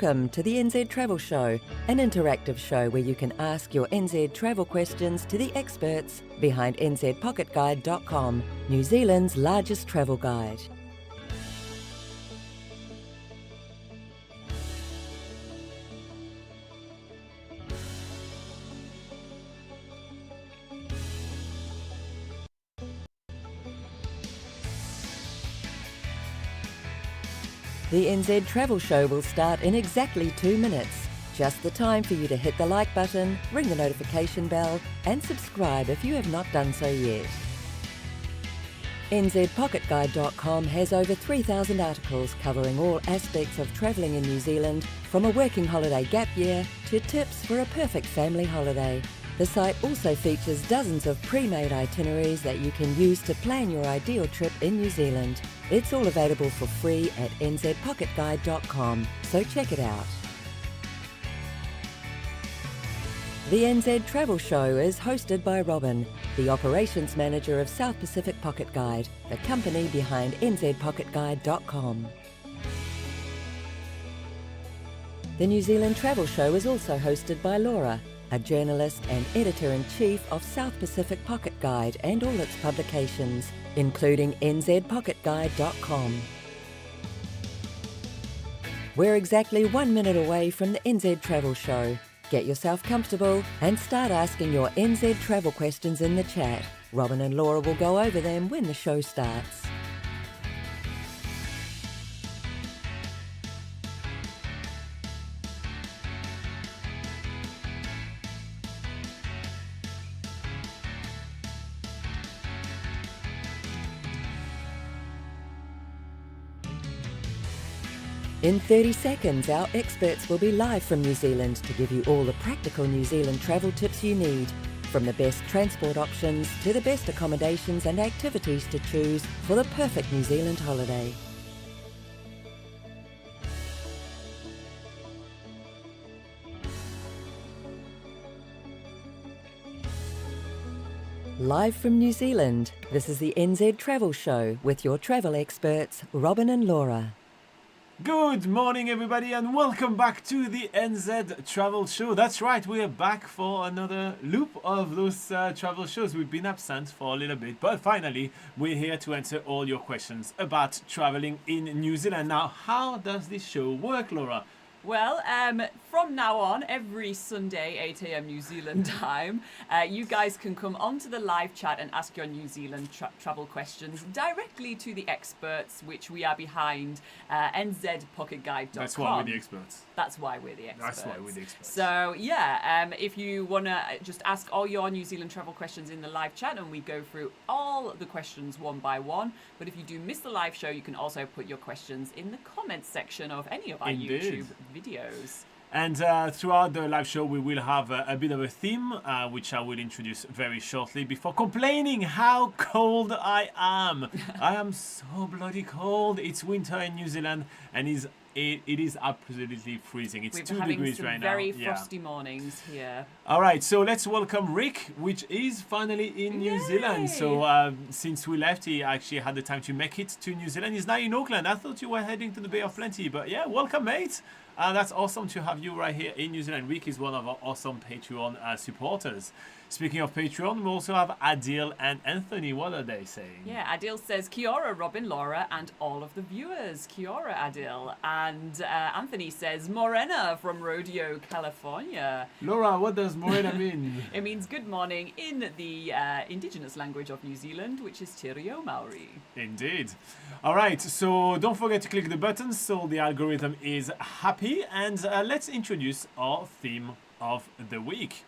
Welcome to the NZ Travel Show, an interactive show where you can ask your NZ travel questions to the experts behind nzpocketguide.com, New Zealand's largest travel guide. The NZ Travel Show will start in exactly 2 minutes. Just the time for you to hit the like button, ring the notification bell, and subscribe if you have not done so yet. nzpocketguide.com has over 3,000 articles covering all aspects of travelling in New Zealand, from a working holiday gap year to tips for a perfect family holiday. The site also features dozens of pre-made itineraries that you can use to plan your ideal trip in New Zealand. It's all available for free at nzpocketguide.com, so check it out. The NZ Travel Show is hosted by Robin, the Operations Manager of South Pacific Pocket Guide, the company behind nzpocketguide.com. The New Zealand Travel Show is also hosted by Laura, a journalist and editor-in-chief of South Pacific Pocket Guide and all its publications, including nzpocketguide.com. We're exactly 1 minute away from the NZ Travel Show. Get yourself comfortable and start asking your NZ travel questions in the chat. Robin and Laura will go over them when the show starts. In 30 seconds, our experts will be live from New Zealand to give you all the practical New Zealand travel tips you need, from the best transport options to the best accommodations and activities to choose for the perfect New Zealand holiday. Live from New Zealand, this is the NZ Travel Show with your travel experts, Robin and Laura. Good morning, everybody, and welcome back to the NZ Travel Show. That's right, we are back for another loop of those travel shows. We've been absent for a little bit, but finally, we're here to answer all your questions about traveling in New Zealand. Now, how does this show work, Laura? Well, from now on, every Sunday, 8 a.m. New Zealand time, you guys can come onto the live chat and ask your New Zealand travel questions directly to the experts, which we are behind nzpocketguide.com. That's why we're the experts. That's why we're the experts. That's why we're the experts. So, yeah, if you want to just ask all your New Zealand travel questions in the live chat, and we go through all the questions one by one. But if you do miss the live show, you can also put your questions in the comments section of any of our YouTube videos. And throughout the live show, we will have a bit of a theme, which I will introduce very shortly, before complaining how cold I am. I am so bloody cold. It's winter in New Zealand, and it is absolutely freezing. It's 2 degrees right now. Very frosty mornings here. All right, so let's welcome Rick, which is finally in New Zealand. So since we left, he actually had the time to make it to New Zealand. He's now in Auckland. I thought you were heading to the Bay of Plenty, but yeah, welcome, mate. That's awesome to have you right here in New Zealand. Rick is one of our awesome Patreon supporters. Speaking of Patreon, we also have Adil and Anthony. What are they saying? Yeah, Adil says, Kia ora, Robin, Laura, and all of the viewers. Kia ora, Adil. And Anthony says, Morena from Rodeo, California. Laura, what does Morena mean? It means good morning in the indigenous language of New Zealand, which is Te Reo Maori. Indeed. All right, so don't forget to click the buttons so the algorithm is happy. And let's introduce our theme of the week.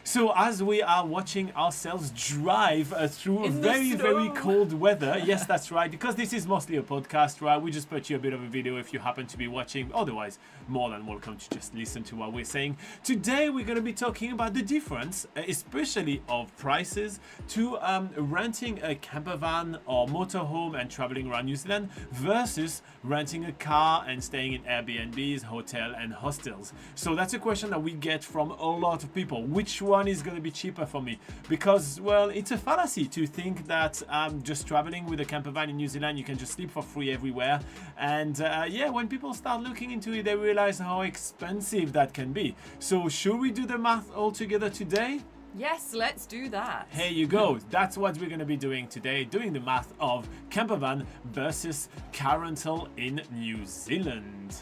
So as we are watching ourselves drive through very cold weather, yes, that's right, because this is mostly a podcast, right? We just put you a bit of a video if you happen to be watching. Otherwise, more than welcome to just listen to what we're saying. Today, we're going to be talking about the difference, especially of prices, to renting a campervan or motorhome and traveling around New Zealand versus renting a car and staying in Airbnbs, hotel and hostels. So that's a question that we get from a lot of people. Which one one is going to be cheaper for me because, well, it's a fallacy to think that just traveling with a campervan in New Zealand, you can just sleep for free everywhere. And yeah, when people start looking into it, they realize how expensive that can be. So should we do the math all together today? Yes, let's do that. Here you go. That's what we're going to be doing today, doing the math of campervan versus car rental in New Zealand.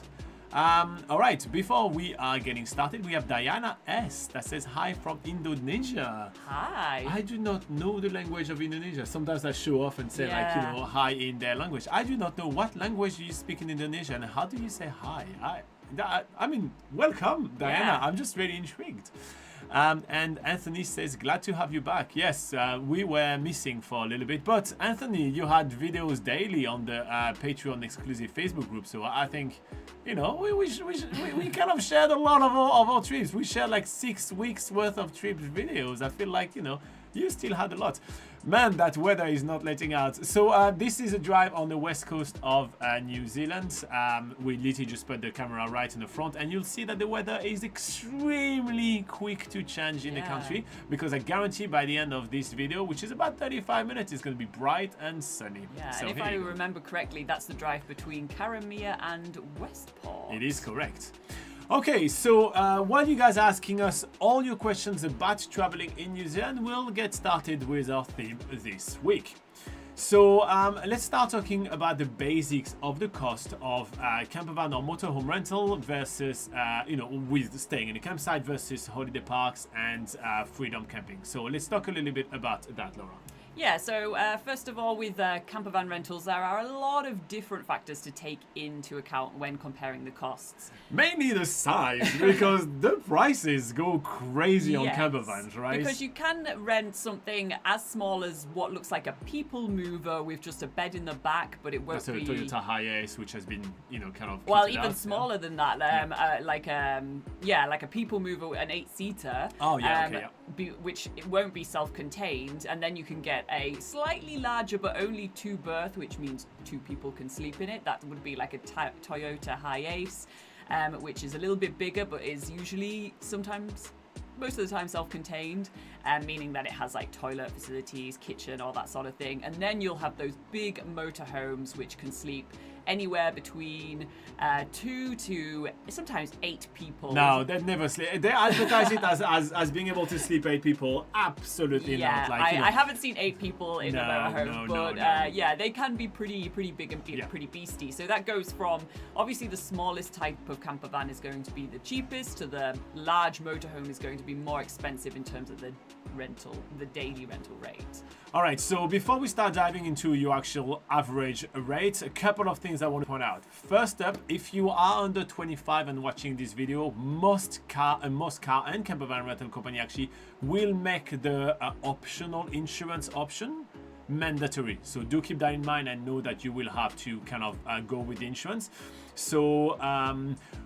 All right, before we are getting started, we have Diana S. that says hi from Indonesia. Hi. I do not know the language of Indonesia. Sometimes I show off and say hi in their language. I do not know what language you speak in Indonesia and how do you say hi. I mean, welcome, Diana. Yeah. I'm just really intrigued. And Anthony says, glad to have you back. Yes, we were missing for a little bit, but Anthony, you had videos daily on the Patreon exclusive Facebook group. So I think, you know, we kind of shared a lot of our trips. We shared like 6 weeks worth of trips videos. I feel like, you know, you still had a lot. Man, that weather is not letting out. So this is a drive on the west coast of New Zealand. We literally just put the camera right in the front and you'll see that the weather is extremely quick to change in the country, because I guarantee by the end of this video, which is about 35 minutes, it's going to be bright and sunny. Yeah, so and if I remember correctly, that's the drive between Karamea and Westport. It is correct. Okay, so while you guys are asking us all your questions about traveling in New Zealand, we'll get started with our theme this week. So let's start talking about the basics of the cost of campervan or motorhome rental versus, you know, with staying in a campsite versus holiday parks and freedom camping. So let's talk a little bit about that, Laura. Yeah, so first of all, with campervan rentals, there are a lot of different factors to take into account when comparing the costs. Mainly the size, because the prices go crazy on campervans, right? Because you can rent something as small as what looks like a people mover with just a bed in the back, but it won't be... That's a Toyota Hiace, which has been, you know, kind of... Well, even smaller than that, like a people mover, an 8-seater. Oh, yeah, okay, yeah. Which it won't be self-contained, and then you can get a slightly larger but only 2-berth, which means 2 people can sleep in it. That would be like a Toyota Hiace, which is a little bit bigger but is usually most of the time self-contained, meaning that it has like toilet facilities, kitchen, all that sort of thing. And then you'll have those big motorhomes which can sleep anywhere between 2 to sometimes 8 people. No, they never sleep. They advertise it as being able to sleep 8 people. Absolutely not. Like, I haven't seen 8 people in a motorhome, but yeah, they can be pretty big and pretty beastie. So that goes from, obviously the smallest type of campervan is going to be the cheapest, to the large motorhome is going to be more expensive in terms of the daily rental rate. All right, so before we start diving into your actual average rate, a couple of things I want to point out. First up, if you are under 25 and watching this video, most car and campervan rental company actually will make the optional insurance option mandatory. So do keep that in mind and know that you will have to kind of go with the insurance. So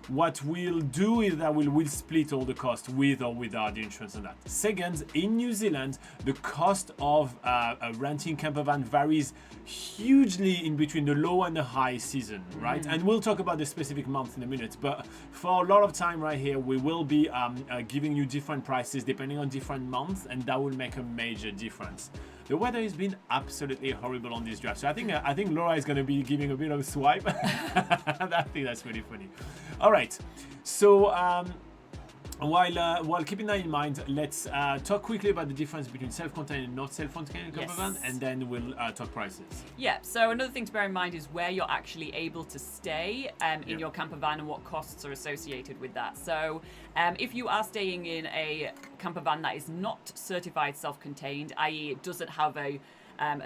what we'll do is that we'll split all the cost with or without the insurance on that. Second, in New Zealand, the cost of renting campervan varies hugely in between the low and the high season, right? And we'll talk about the specific month in a minute, but for a lot of time right here, we will be giving you different prices depending on different months, and that will make a major difference. The weather has been absolutely horrible on this drive, so I think Laura is going to be giving a bit of a swipe. I think that's really funny. All right, so while keeping that in mind, let's talk quickly about the difference between self-contained and not self-contained campervan, and then we'll talk prices. Yeah. So another thing to bear in mind is where you're actually able to stay in your campervan and what costs are associated with that. So if you are staying in a campervan that is not certified self-contained, i.e. it doesn't have a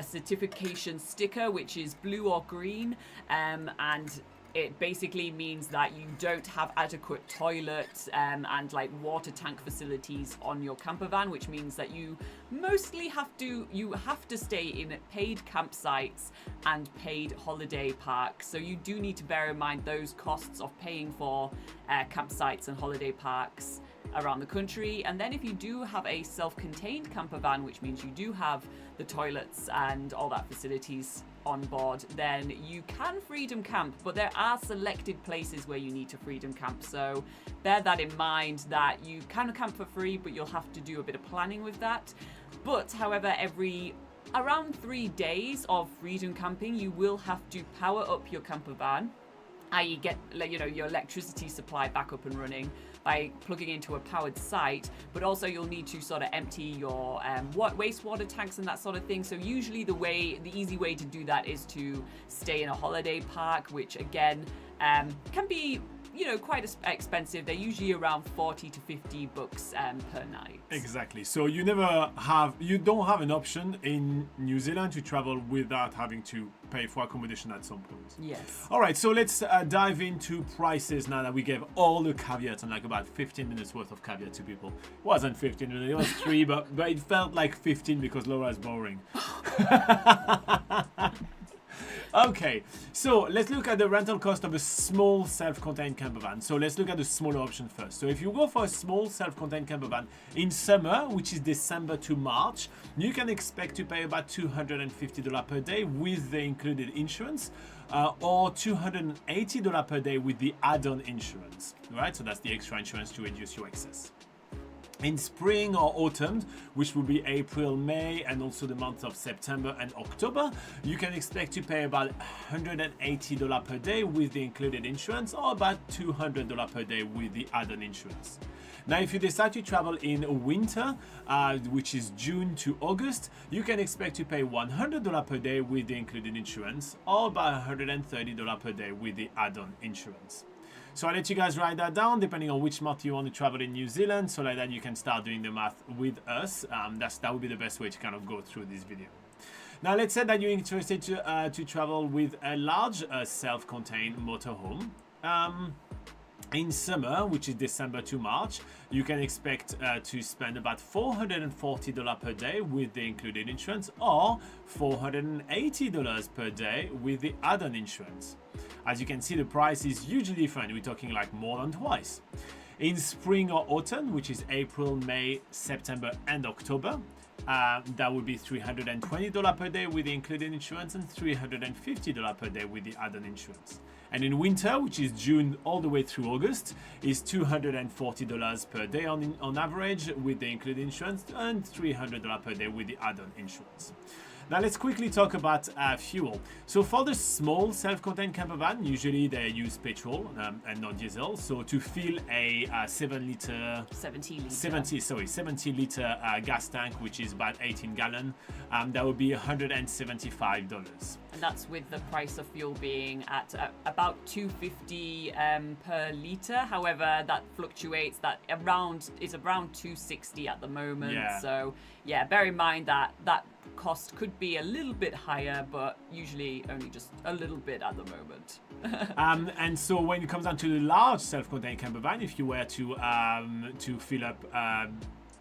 certification sticker which is blue or green, and it basically means that you don't have adequate toilets and like water tank facilities on your campervan, which means that you mostly have to stay in paid campsites and paid holiday parks. So you do need to bear in mind those costs of paying for campsites and holiday parks around the country. And then if you do have a self-contained campervan, which means you do have the toilets and all that facilities on board, then you can freedom camp, but there are selected places where you need to freedom camp. So bear that in mind, that you can camp for free, but you'll have to do a bit of planning with that. But however, around 3 days of freedom camping, you will have to power up your camper van, i.e. get your electricity supply back up and running by plugging into a powered site, but also you'll need to sort of empty your wastewater tanks and that sort of thing. So usually the easy way to do that is to stay in a holiday park, which again can be quite expensive. They're usually around $40 to $50 per night. Exactly. So you don't have an option in New Zealand to travel without having to pay for accommodation at some point. Yes. All right, so let's dive into prices now that we gave all the caveats and like about 15 minutes worth of caveat to people. It wasn't 15 minutes, it was 3, but it felt like 15 because Laura's boring. Okay, so let's look at the rental cost of a small self-contained campervan. So let's look at the smaller option first. So if you go for a small self-contained campervan in summer, which is December to March, you can expect to pay about $250 per day with the included insurance, or $280 per day with the add-on insurance, right? So that's the extra insurance to reduce your excess. In spring or autumn, which will be April, May, and also the months of September and October, you can expect to pay about $180 per day with the included insurance, or about $200 per day with the add-on insurance. Now, if you decide to travel in winter, which is June to August, you can expect to pay $100 per day with the included insurance, or about $130 per day with the add-on insurance. So I'll let you guys write that down depending on which month you want to travel in New Zealand, so like that you can start doing the math with us. That would be the best way to kind of go through this video. Now let's say that you're interested to travel with a large self-contained motorhome. In summer, which is December to March, you can expect to spend about $440 per day with the included insurance, or $480 per day with the add-on insurance. As you can see, the price is hugely different. We're talking like more than twice. In spring or autumn, which is April, May, September, and October, that would be $320 per day with the included insurance and $350 per day with the add-on insurance. And in winter, which is June all the way through August, is $240 per day on average with the included insurance, and $300 per day with the add-on insurance. Now let's quickly talk about fuel. So for the small self-contained campervan, usually they use petrol and not diesel. So to fill a 70 liter gas tank, which is about 18 gallon, that would be $175. And that's with the price of fuel being at about $250 per litre. However, that fluctuates. Is around $260 at the moment. Yeah. So yeah, bear in mind that cost could be a little bit higher, but usually only just a little bit at the moment. And so when it comes down to the large self-contained campervan, if you were to fill up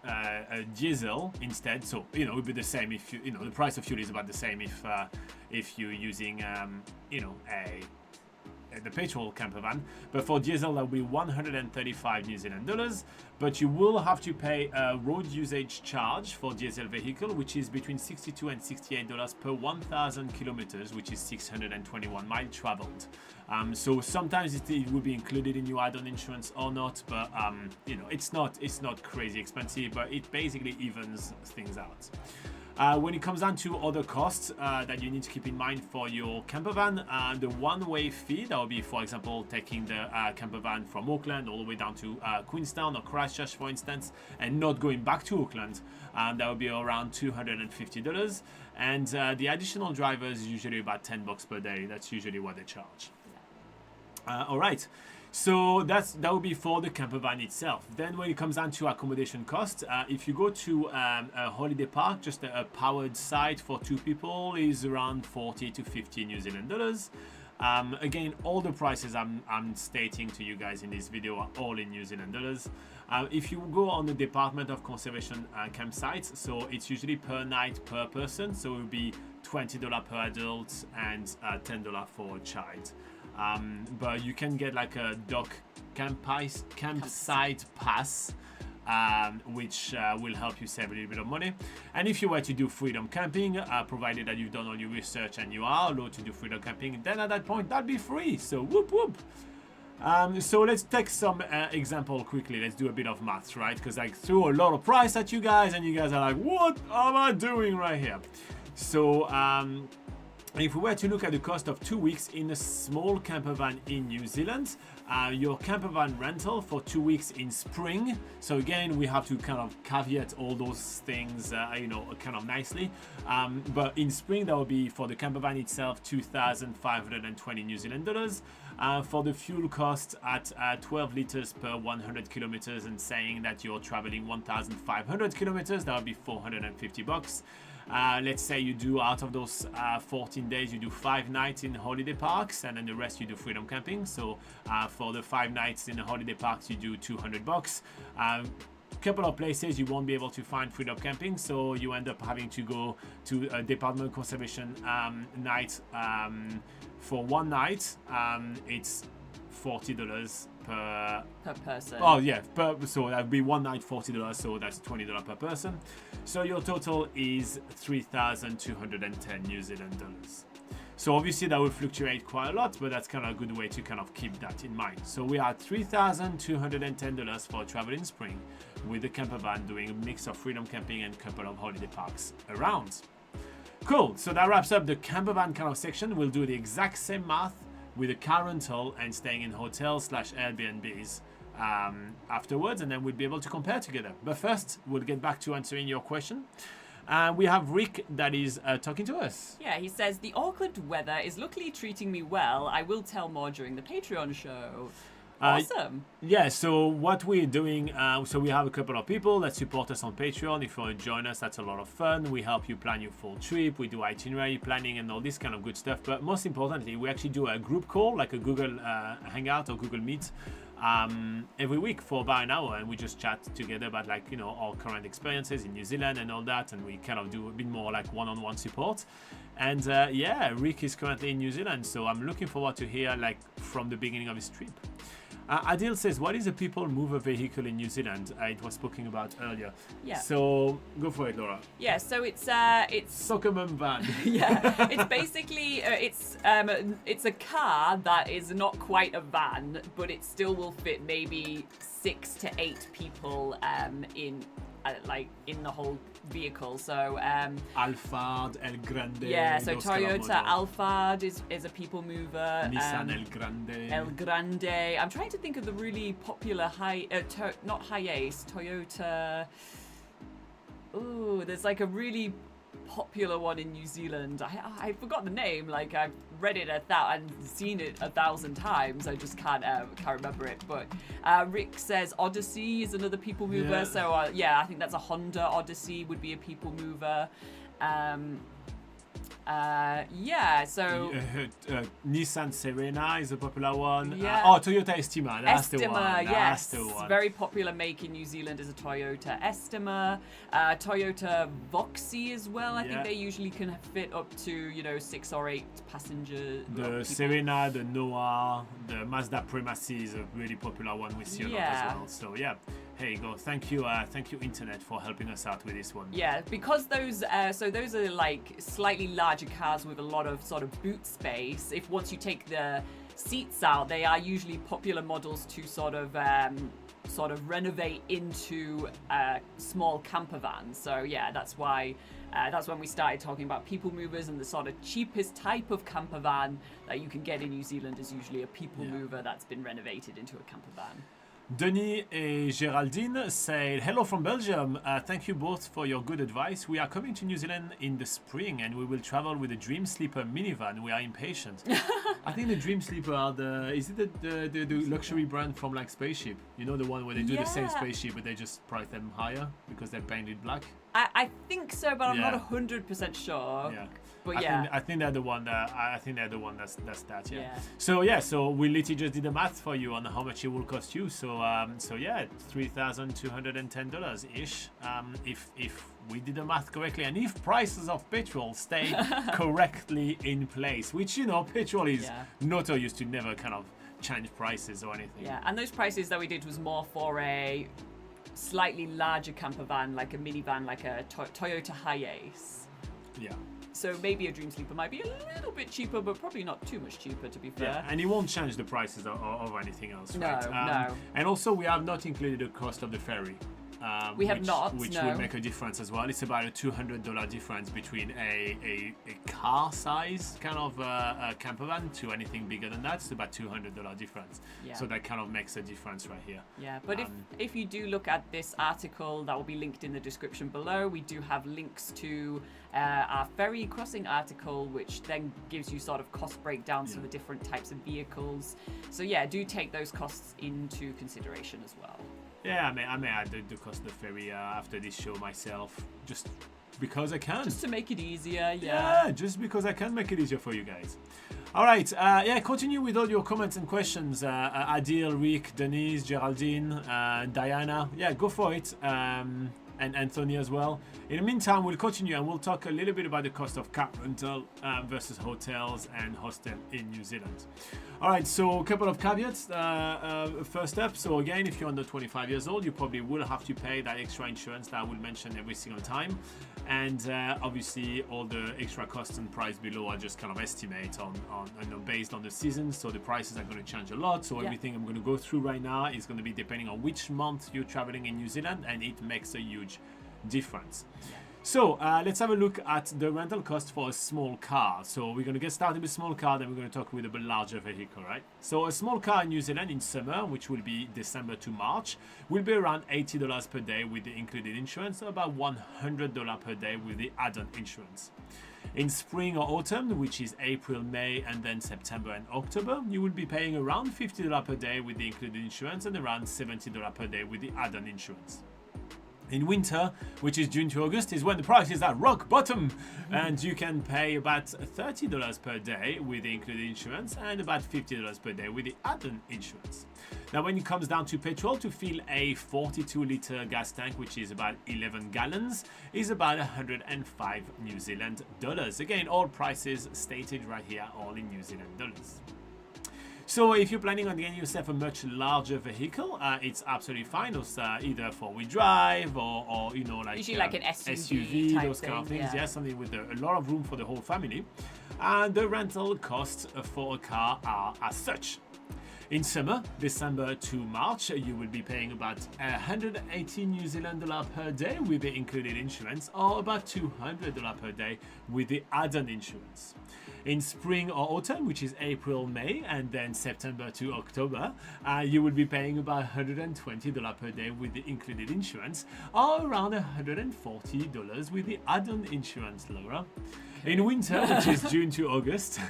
a diesel instead, so it would be the same if the price of fuel is about the same if you're using the petrol campervan, but for diesel that will be 135 New Zealand dollars, but you will have to pay a road usage charge for diesel vehicle, which is between $62 and $68 per 1,000 kilometers, which is 621 miles traveled. So sometimes it will be included in your add-on insurance or not, but it's not crazy expensive, but it basically evens things out. When it comes down to other costs that you need to keep in mind for your campervan, the one-way fee, that will be, for example, taking the campervan from Auckland all the way down to Queenstown or Christchurch, for instance, and not going back to Auckland, that will be around $250. And the additional driver is usually about $10 per day. That's usually what they charge. All right. So that would be for the campervan itself. Then when it comes down to accommodation costs, if you go to a holiday park, just a powered site for 2 people is around 40 to 50 New Zealand dollars. Again, all the prices I'm stating to you guys in this video are all in New Zealand dollars. If you go on the Department of Conservation campsites, so it's usually per night per person, so it will be $20 per adult and $10 for a child. But you can get like a dock campsite pass, which will help you save a little bit of money. And if you were to do freedom camping, provided that you've done all your research and you are allowed to do freedom camping, then at that point that'd be free. So whoop whoop. So let's take some example quickly. Let's do a bit of maths, right? Because I threw a lot of price at you guys, and you guys are like, what am I doing right here? So if we were to look at the cost of 2 weeks in a small camper van in New Zealand, your camper van rental for 2 weeks in spring. So again, we have to kind of caveat all those things, kind of nicely. But in spring, that will be for the camper van itself, 2,520 New Zealand dollars. For the fuel cost at 12 liters per 100 kilometers, and saying that you're traveling 1,500 kilometers, that would be $450. Let's say you do, out of those 14 days, you do 5 nights in holiday parks, and then the rest you do freedom camping. So for the 5 nights in the holiday parks, you do $200. Couple of places you won't be able to find freedom camping, so you end up having to go to a department conservation night. For one night, it's $40 per person. Oh yeah, so that would be one night, $40, so that's $20 per person. So your total is 3,210 New Zealand dollars. So obviously that will fluctuate quite a lot, but that's kind of a good way to kind of keep that in mind. So we are $3,210 for travel in spring with the camper van, doing a mix of freedom camping and a couple of holiday parks around. Cool, so that wraps up the camper van kind of section. We'll do the exact same math with a car rental and staying in hotels / Airbnbs afterwards, and then we'll be able to compare together. But first, we'll get back to answering your question. We have Rick that is talking to us. Yeah, he says, the Auckland weather is luckily treating me well. I will tell more during the Patreon show. Awesome. Yeah, so what we're doing, so we have a couple of people that support us on Patreon. If you want to join us, that's a lot of fun. We help you plan your full trip. We do itinerary planning and all this kind of good stuff. But most importantly, we actually do a group call, like a Google Hangout or Google Meet, every week for about an hour, and we just chat together about our current experiences in New Zealand and all that, and we kind of do a bit more like one-on-one support. And Rick is currently in New Zealand, so I'm looking forward to hear from the beginning of his trip. Adil says, what is a people mover vehicle in New Zealand? It was spoken about earlier. Yeah. So go for it, Laura. Yeah, so it's Soccer mum van. Yeah, it's basically it's a car that is not quite a van, but it still will fit maybe 6 to 8 people in the whole vehicle. So Alphard, El Grande. Yeah, so Toyota Alphard is a people mover. Nissan El Grande. El Grande. I'm trying to think of the really popular not Hiace, Toyota. Ooh, there's a really popular one in New Zealand. I forgot the name. I've read it and seen it 1,000 times. I just can't remember it. But Rick says Odyssey is another people mover. Yeah. So I think that's a Honda Odyssey would be a people mover. So Nissan Serena is a popular one. Yeah. Toyota Estima. That's the one. Yes. That's the one. Very popular make in New Zealand is a Toyota Estima. Toyota Voxy as well. I think they usually can fit up to 6 or 8 passengers. The Serena, the Noah, the Mazda Premacy is a really popular one we see a lot as well. So yeah. Here you go. Thank you, Internet, for helping us out with this one. Yeah, because those are slightly larger cars with a lot of sort of boot space. If once you take the seats out, they are usually popular models to sort of renovate into small camper vans. So yeah, that's why. That's when we started talking about people movers, and the sort of cheapest type of camper van that you can get in New Zealand is usually a people mover that's been renovated into a camper van. Denis and Geraldine said, hello from Belgium. Thank you both for your good advice. We are coming to New Zealand in the spring, and we will travel with a Dream Sleeper minivan. We are impatient. I think the Dream Sleeper are is it the luxury brand from Spaceship? You know, the one where they do the same Spaceship, but they just price them higher because they're painted black? I think so, but I'm not 100% sure. Yeah. But I think they're the one that's that. Yeah. Yeah. So we literally just did the math for you on how much it will cost you. So $3,210 ish. If we did the math correctly, and if prices of petrol stay correctly in place, which petrol is notorious to never kind of change prices or anything. Yeah, and those prices that we did was more for a slightly larger camper van, like a minivan, like a Toyota Hiace. Yeah. So maybe a Dream Sleeper might be a little bit cheaper, but probably not too much cheaper, to be fair. Yeah, and it won't change the prices of anything else, right? No. And also, we have not included the cost of the ferry. We have not, which no. will make a difference as well. It's about a $200 difference between a car size kind of camper van to anything bigger than that. It's about $200 difference. Yeah. So that kind of makes a difference right here. Yeah, but if you do look at this article, that will be linked in the description below. We do have links to our ferry crossing article, which then gives you sort of cost breakdowns for the different types of vehicles. So yeah, do take those costs into consideration as well. Yeah, I may add the cost of the ferry after this show myself, just because I can. Just to make it easier, Yeah, just because I can make it easier for you guys. All right, continue with all your comments and questions. Adil, Rick, Denise, Geraldine, Diana. Yeah, go for it. And Anthony as well. In the meantime, we'll continue and we'll talk a little bit about the cost of car rental versus hotels and hostel in New Zealand. All right, so a couple of caveats. First up, so again, if you're under 25 years old, you probably will have to pay that extra insurance that I will mention every single time. And obviously, all the extra costs and price below are just kind of estimate on based on the season. So the prices are going to change a lot. So everything I'm going to go through right now is going to be depending on which month you're traveling in New Zealand, and it makes a huge difference. So let's have a look at the rental cost for a small car. So we're going to get started with small car, then we're going to talk with a bit larger vehicle, right? So a small car in New Zealand in summer, which will be December to March, will be around $80 per day with the included insurance, so about $100 per day with the add-on insurance. In spring or autumn, which is April, May, and then September and October, you will be paying around $50 per day with the included insurance and around $70 per day with the add-on insurance. In winter, which is June to August, is when the price is at rock bottom, and you can pay about $30 per day with the included insurance and about $50 per day with the add-on insurance. Now, when it comes down to petrol, to fill a 42-litre gas tank, which is about 11 gallons, is about 105 New Zealand dollars. Again, all prices stated right here, all in New Zealand dollars. So if you're planning on getting yourself a much larger vehicle, it's absolutely fine. Those either four-wheel drive or you know, like usually like an SUV type those kind of thing, things. Yeah, something with a lot of room for the whole family. And the rental costs for a car are as such. In summer, December to March, you will be paying about 180 New Zealand dollar per day with the included insurance, or about $200 per day with the add-on insurance. In spring or autumn, which is April, May, and then September to October, you will be paying about $120 per day with the included insurance, or around $140 with the add-on insurance, Laura. In winter, which is June to August,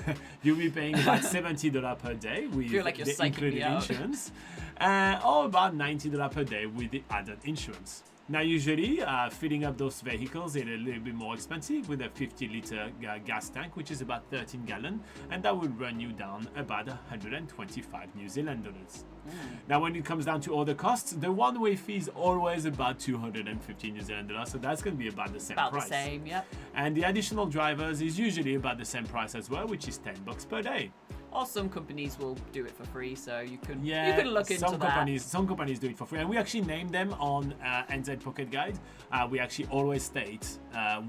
you'll be paying about $70 per day with the included insurance, or about $90 per day with the added insurance. Now, usually, filling up those vehicles is a little bit more expensive with a 50-litre gas tank, which is about 13 gallons, and that will run you down about 125 New Zealand dollars. Now, when it comes down to other costs, the one-way fee is always about 250 New Zealand dollars, so that's going to be about the same price. About the same, yep. And the additional drivers is usually about the same price as well, which is $10 per day. Or some companies will do it for free, so you can look into that. Some companies do it for free, and we actually name them on NZ Pocket Guide. We actually always state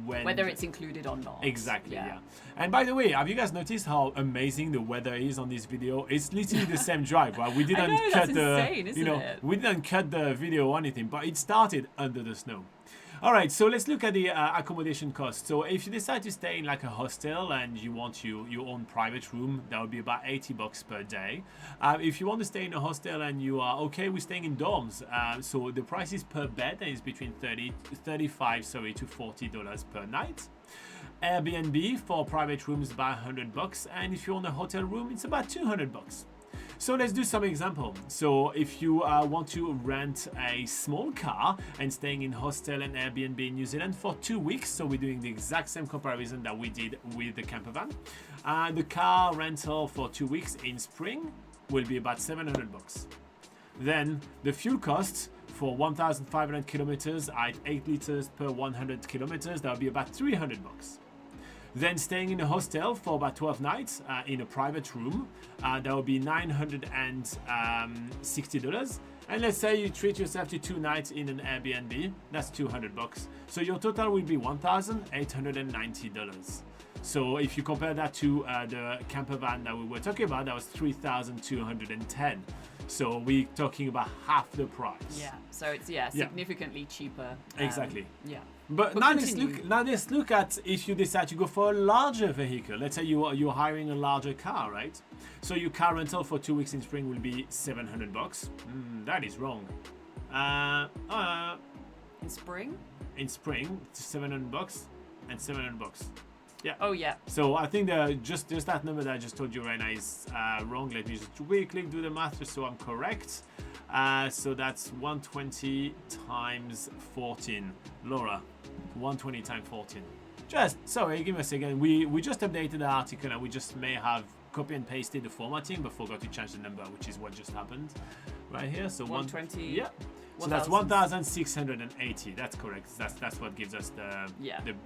whether it's included or not. Exactly, yeah. And by the way, have you guys noticed how amazing the weather is on this video? It's literally the same drive, right? We didn't we didn't cut the video or anything, but it started under the snow. All right, so let's look at the accommodation cost. So if you decide to stay in like a hostel and you want your own private room, that would be about $80 per day. If you want to stay in a hostel and you are okay with staying in dorms, so the price is per bed and it's between $35 to $40 per night. Airbnb for private rooms is about $100, and if you own a hotel room, it's about $200. So let's do some example. So if you want to rent a small car and staying in hostel and Airbnb in New Zealand for 2 weeks, so we're doing the exact same comparison that we did with the Campervan. The car rental for 2 weeks in spring will be about $700. Then the fuel costs for 1,500 kilometers at 8 liters per 100 kilometers, that will be about $300. Then staying in a hostel for about 12 nights in a private room, that will be $960. And let's say you treat yourself to 2 nights in an Airbnb, that's $200. So your total will be $1,890. So if you compare that to the campervan that we were talking about, that was $3,210. So we're talking about half the price. Yeah. So it's significantly cheaper. Exactly. Yeah. But now let's look at if you decide to go for a larger vehicle. Let's say you're hiring a larger car, right? So your car rental for 2 weeks in spring will be $700. That is wrong. In spring? In spring, it's $700 and $700. Yeah. Oh yeah. So I think just that number that I just told you right now is wrong. Let me just quickly do the math just so I'm correct. So that's 120 times 14. Laura, 120 times 14. Sorry, give me a second. We just updated the article and we just may have copy and pasted the formatting but forgot to change the number, which is what just happened right here. So 120. Yeah. So that's 1,680. That's correct. That's what gives us the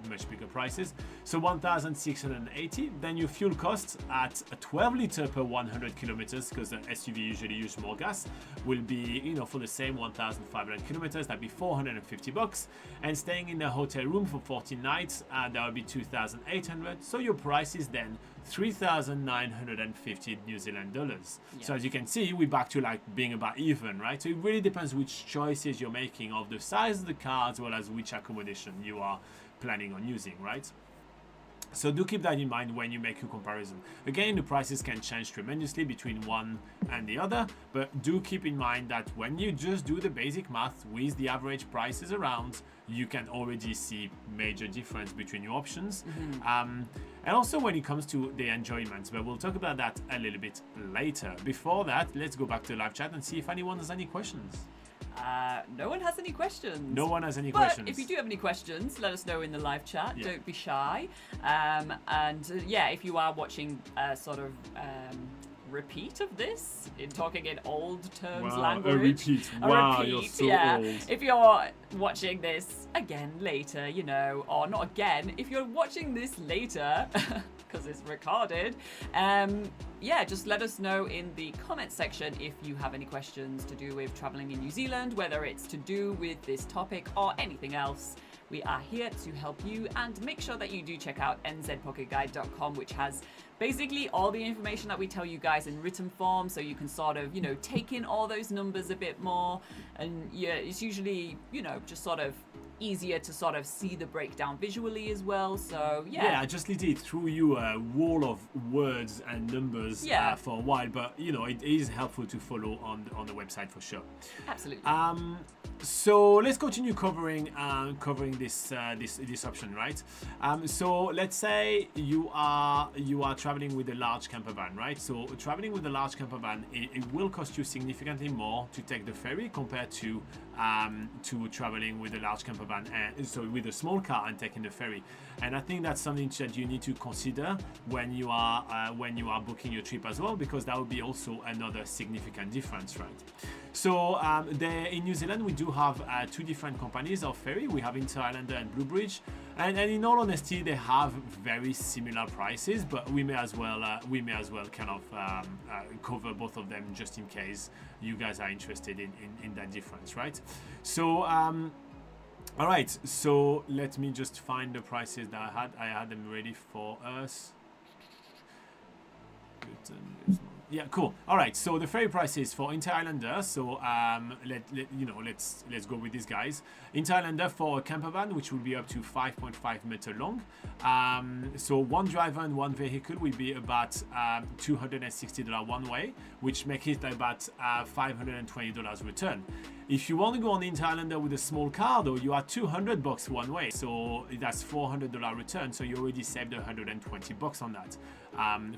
much bigger prices. So 1,680. Then your fuel cost at a 12 liter per 100 kilometers, because the SUV usually use more gas, will be for the same 1,500 kilometers. That'd be $450. And staying in a hotel room for 14 nights, that would be 2,800. So your price is then 3,950 New Zealand dollars. Yeah. So as you can see, we're back to like being about even, right? So it really depends which choices you're making of the size of the car as well as which accommodation you are planning on using, right? So do keep that in mind when you make your comparison. Again, the prices can change tremendously between one and the other, but do keep in mind that when you just do the basic math with the average prices around, you can already see major difference between your options. And also when it comes to the enjoyment, but we'll talk about that a little bit later. Before that, let's go back to the live chat and see if anyone has any questions. No one has any questions. No one has any but questions. If you do have any questions, let us know in the live chat. Yeah. Don't be shy. If you are watching repeat of this, in talking in old terms language. A repeat. Wow, you're so old. If you're watching this again later, or not again, if you're watching this later, because it's recorded, just let us know in the comment section if you have any questions to do with traveling in New Zealand, whether it's to do with this topic or anything else. We are here to help you, and make sure that you do check out nzpocketguide.com, which has basically all the information that we tell you guys in written form, so you can sort of, take in all those numbers a bit more. And it's usually, just sort of easier to sort of see the breakdown visually as well. So I just literally threw you a wall of words and numbers for a while, but it is helpful to follow on the website for sure. Absolutely. So let's continue covering this option, right? So let's say you are traveling with a large campervan, right? So traveling with a large campervan, it will cost you significantly more to take the ferry compared to traveling with a large campervan, and so with a small car and taking the ferry. And I think that's something that you need to consider when you are booking your trip as well, because that would be also another significant difference, right? So in New Zealand, we do have two different companies of ferry. We have Inter Islander and Blue Bridge, and in all honesty, they have very similar prices. But we may as well kind of cover both of them just in case you guys are interested in that difference, right? So all right. So let me just find the prices that I had them ready for us. Yeah, cool. All right, so the ferry prices for Inter Islander. So let's go with these guys. Inter Islander for a campervan, which will be up to 5.5 meter long. So one driver and one vehicle will be about $260 one way, which makes it about $520 return. If you want to go on the Inter Islander with a small car, though, you are $200 one way, so that's $400 return. So you already saved $120 on that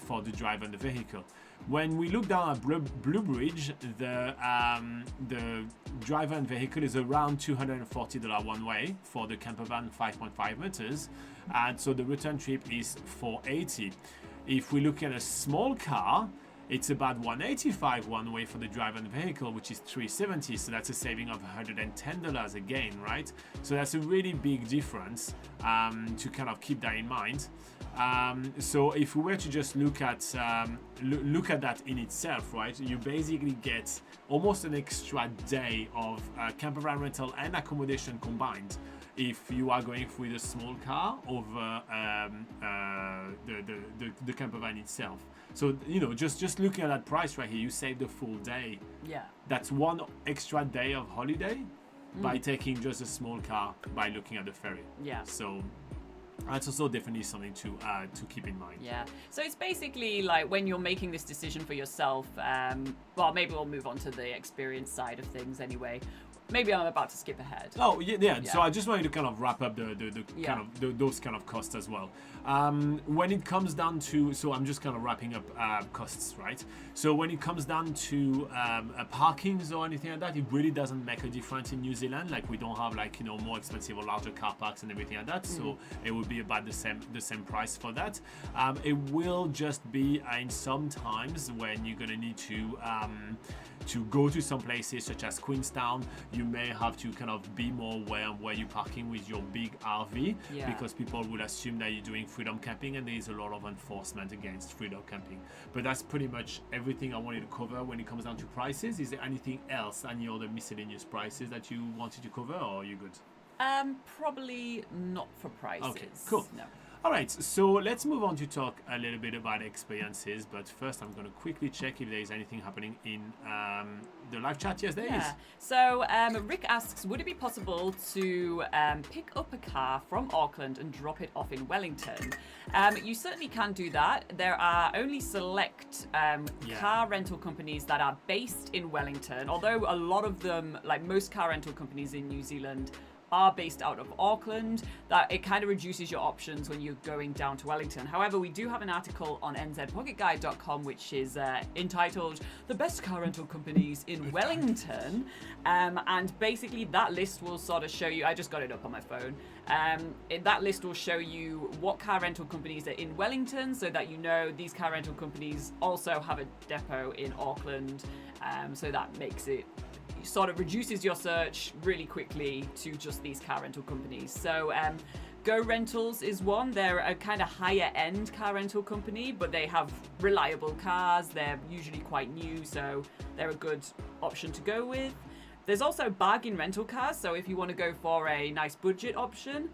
for the driver and the vehicle. When we look down at Blue Bridge, the driver and vehicle is around $240 one way for the campervan 5.5 meters, and so the return trip is $480. If we look at a small car, it's about $185 one way for the driver and vehicle, which is $370. So that's a saving of $110 again, right? So that's a really big difference to kind of keep that in mind. So if we were to just look at look at that in itself, right? You basically get almost an extra day of campervan rental and accommodation combined if you are going with a small car over the campervan itself. So, just looking at that price right here, you save the full day. Yeah. That's one extra day of holiday by taking just a small car by looking at the ferry. Yeah. So that's also definitely something to keep in mind. Yeah. So it's basically like when you're making this decision for yourself, well, maybe we'll move on to the experience side of things anyway. Maybe I'm about to skip ahead. Oh yeah. So I just wanted to kind of wrap up the kind of those kind of costs as well. When it comes down to, so I'm just kind of wrapping up costs, right? So when it comes down to parkings or anything like that, it really doesn't make a difference in New Zealand. Like we don't have more expensive or larger car parks and everything like that. So it would be about the same price for that. It will just be in some times when you're gonna need to go to some places such as Queenstown, you may have to kind of be more aware of where you're parking with your big RV because people will assume that you're doing freedom camping and there is a lot of enforcement against freedom camping. But that's pretty much everything I wanted to cover when it comes down to prices. Is there anything else, any other miscellaneous prices that you wanted to cover, or are you good? Probably not for prices. Okay, cool. No. All right, so let's move on to talk a little bit about experiences. But first, I'm going to quickly check if there is anything happening in the live chat. Yes, there is. Yeah. So Rick asks, would it be possible to pick up a car from Auckland and drop it off in Wellington? You certainly can do that. There are only select car rental companies that are based in Wellington, although a lot of them, like most car rental companies in New Zealand, are based out of Auckland. That it kind of reduces your options when you're going down to Wellington. However, we do have an article on nzpocketguide.com which is entitled "The Best Car Rental Companies in Wellington," and basically that list will sort of show you. I just got it up on my phone. That list will show you what car rental companies are in Wellington, so that you know these car rental companies also have a depot in Auckland. So that makes it sort of reduces your search really quickly to just these car rental companies. So Go Rentals is one. They're a kind of higher end car rental company, but they have reliable cars. They're usually quite new, so they're a good option to go with. There's also Bargain Rental Cars, so if you want to go for a nice budget option,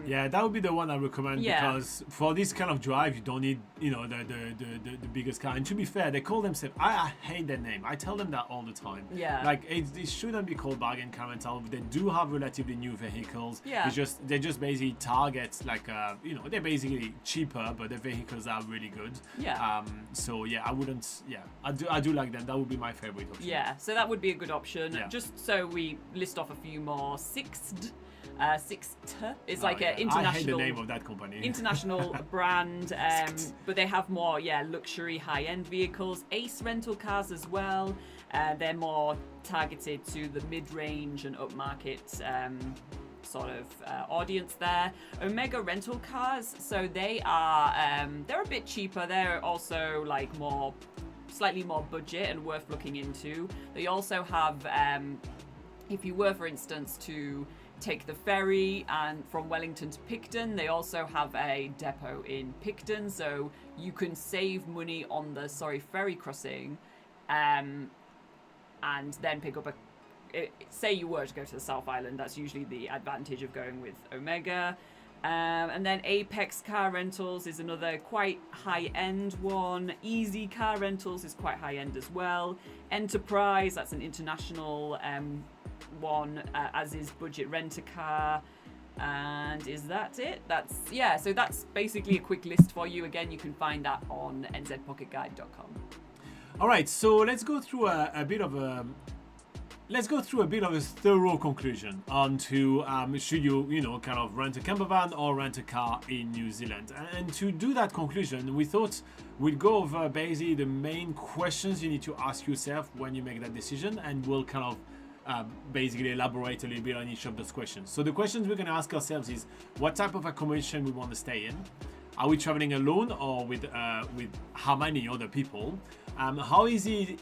yeah, that would be the one I recommend because for this kind of drive, you don't need, the biggest car. And to be fair, they call themselves, I hate that name. I tell them that all the time. Yeah. Like, it shouldn't be called bargain car rental. They do have relatively new vehicles. Yeah. They just basically target, they're basically cheaper, but the vehicles are really good. Yeah. So, yeah, I do like them. That would be my favorite option. Yeah, so that would be a good option. Yeah. Just so we list off a few more. Sixt is like an international. I hate the name of that company. International brand, but they have more, luxury high-end vehicles. Ace Rental Cars as well. They're more targeted to the mid-range and upmarket sort of audience there. Omega Rental Cars, so they are they're a bit cheaper. They're also slightly more budget and worth looking into. They also have, if you were, for instance, to take the ferry and from Wellington to Picton, they also have a depot in Picton, so you can save money on the ferry crossing, and then pick up say you were to go to the South Island. That's usually the advantage of going with Omega. And then Apex Car Rentals is another quite high-end one. Easy Car Rentals is quite high-end as well. Enterprise, that's an international one, as is Budget Rent-A-Car. And is that it? So that's basically a quick list for you. Again, you can find that on nzpocketguide.com. All right, so let's go through a bit of a thorough conclusion on to should you kind of rent a campervan or rent a car in New Zealand. And to do that conclusion, we thought we'd go over basically the main questions you need to ask yourself when you make that decision, and we'll kind of basically elaborate a little bit on each of those questions. So the questions we're going to ask ourselves is what type of accommodation we want to stay in, Are we traveling alone or with how many other people? How easy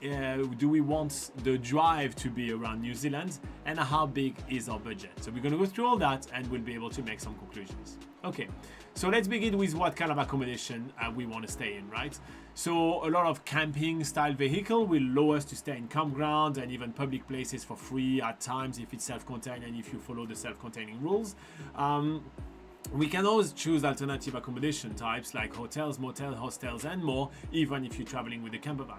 do we want the drive to be around New Zealand, and how big is our budget? So we're going to go through all that and we'll be able to make some conclusions. Okay, so let's begin with what kind of accommodation we want to stay in, right? So a lot of camping style vehicle will allow us to stay in campground and even public places for free at times if it's self-contained and if you follow the self-containing rules. We can always choose alternative accommodation types like hotels, motel, hostels and more, even if you're traveling with a campervan.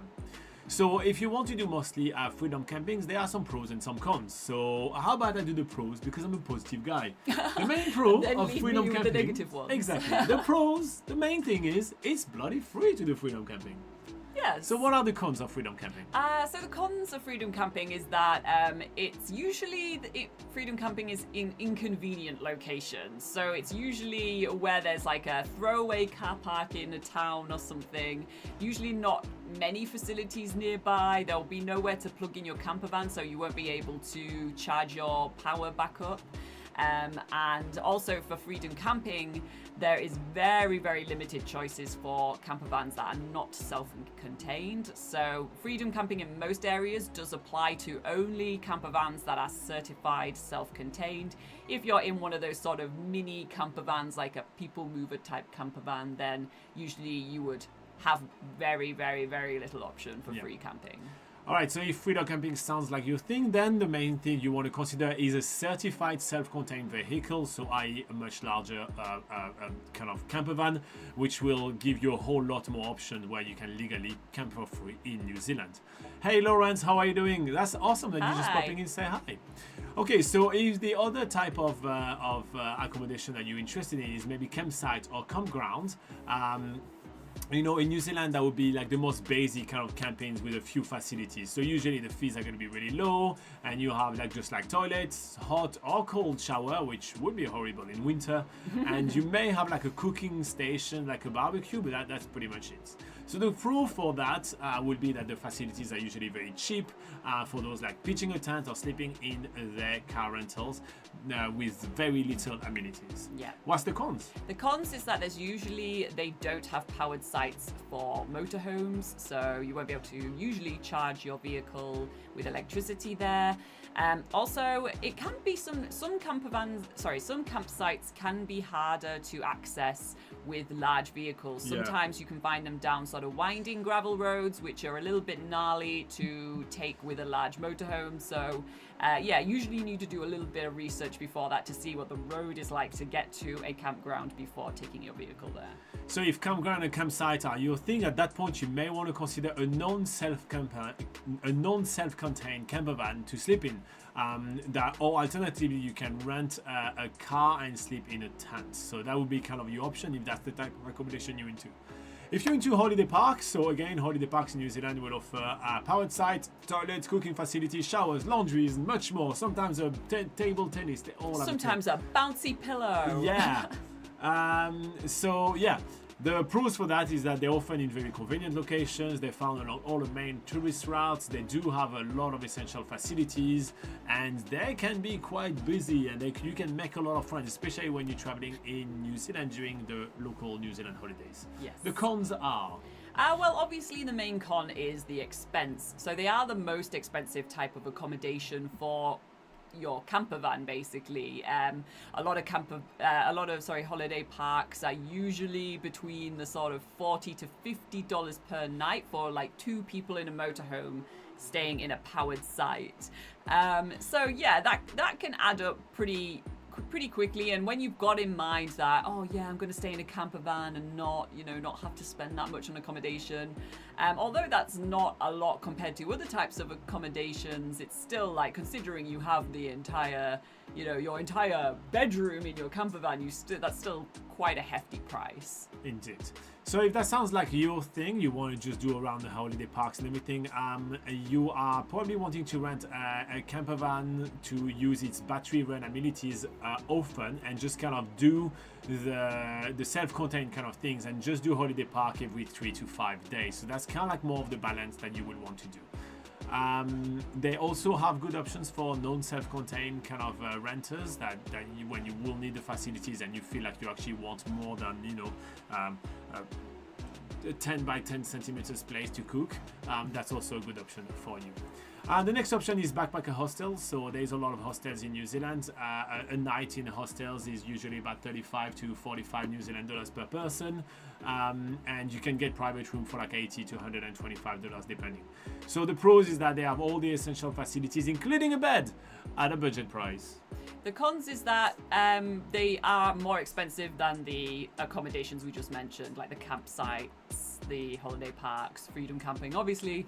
So if you want to do mostly freedom campings, there are some pros and some cons. So how about I do the pros, because I'm a positive guy. The main pro Then of leave freedom me with camping, the negative ones. exactly. The pros, the main thing is it's bloody free to do freedom camping. Yes. So what are the cons of freedom camping? So the cons of freedom camping is that it's usually freedom camping is in inconvenient locations. So it's usually where there's like a throwaway car park in a town or something. Usually not many facilities nearby. There'll be nowhere to plug in your campervan, so you won't be able to charge your power back up. And also for freedom camping, there is very, very limited choices for campervans that are not self-contained. So freedom camping in most areas does apply to only campervans that are certified self-contained. If you're in one of those sort of mini campervans, like a people mover type campervan, then usually you would have very, very, very little option for free camping. Alright, so if freedom camping sounds like your thing, then the main thing you want to consider is a certified self-contained vehicle, so i.e. a much larger kind of campervan, which will give you a whole lot more options where you can legally camp for free in New Zealand. Hey Lawrence, how are you doing? That's awesome that you're just Hi. popping in to say hi. Okay, so if the other type of accommodation that you're interested in is maybe campsite or campground, you know, in New Zealand, that would be like the most basic kind of campings with a few facilities. So usually the fees are going to be really low, and you have like just like toilets, hot or cold shower, which would be horrible in winter. And you may have like a cooking station, like a barbecue, but that's pretty much it. So the proof for that would be that the facilities are usually very cheap for those like pitching a tent or sleeping in their car rentals with very little amenities. Yeah. What's the cons? The cons is that they don't have powered sites for motorhomes, so you won't be able to usually charge your vehicle with electricity there. Also, it can be some campsites can be harder to access with large vehicles. Yeah. Sometimes you can find them down sort of winding gravel roads, which are a little bit gnarly to take with a large motorhome. So usually you need to do a little bit of research before that to see what the road is like to get to a campground before taking your vehicle there. So if campground and campsite are your thing, at that point you may want to consider a non-self-contained campervan to sleep in. Or alternatively, you can rent a car and sleep in a tent. So that would be kind of your option if that's the type of accommodation you're into. If you're into holiday parks, so again, holiday parks in New Zealand will offer powered sites, toilets, cooking facilities, showers, laundries, and much more. Sometimes a table tennis. They all have Sometimes a bouncy pillow. Yeah. The pros for that is that they're often in very convenient locations. They're found along all the main tourist routes. They do have a lot of essential facilities, and they can be quite busy, and you can make a lot of friends, especially when you're traveling in New Zealand during the local New Zealand holidays. Yes. The cons are... Well, obviously the main con is the expense. So they are the most expensive type of accommodation for your campervan, basically. A lot of holiday parks are usually between the sort of $40 to $50 per night for like 2 people in a motorhome staying in a powered site. That can add up pretty quickly, and when you've got in mind that I'm going to stay in a campervan and not have to spend that much on accommodation, although that's not a lot compared to other types of accommodations, it's still like, considering you have the entire your entire bedroom in your campervan, that's still quite a hefty price. Indeed. So if that sounds like your thing, you want to just do around the holiday parks and everything, you are probably wanting to rent a campervan to use its battery run amenities often, and just kind of do the self-contained kind of things, and just do holiday park every 3 to 5 days. So that's kind of like more of the balance that you would want to do. They also have good options for non-self-contained kind of renters that when you will need the facilities and you feel like you actually want more than a 10 by 10 centimeters place to cook. That's also a good option for you. The next option is backpacker hostels. So there's a lot of hostels in New Zealand. A night in hostels is usually about 35 to 45 New Zealand dollars per person. And you can get private room for like 80 to $125 depending. So the pros is that they have all the essential facilities, including a bed, at a budget price. The cons is that they are more expensive than the accommodations we just mentioned, like the campsites, the holiday parks, freedom camping. Obviously,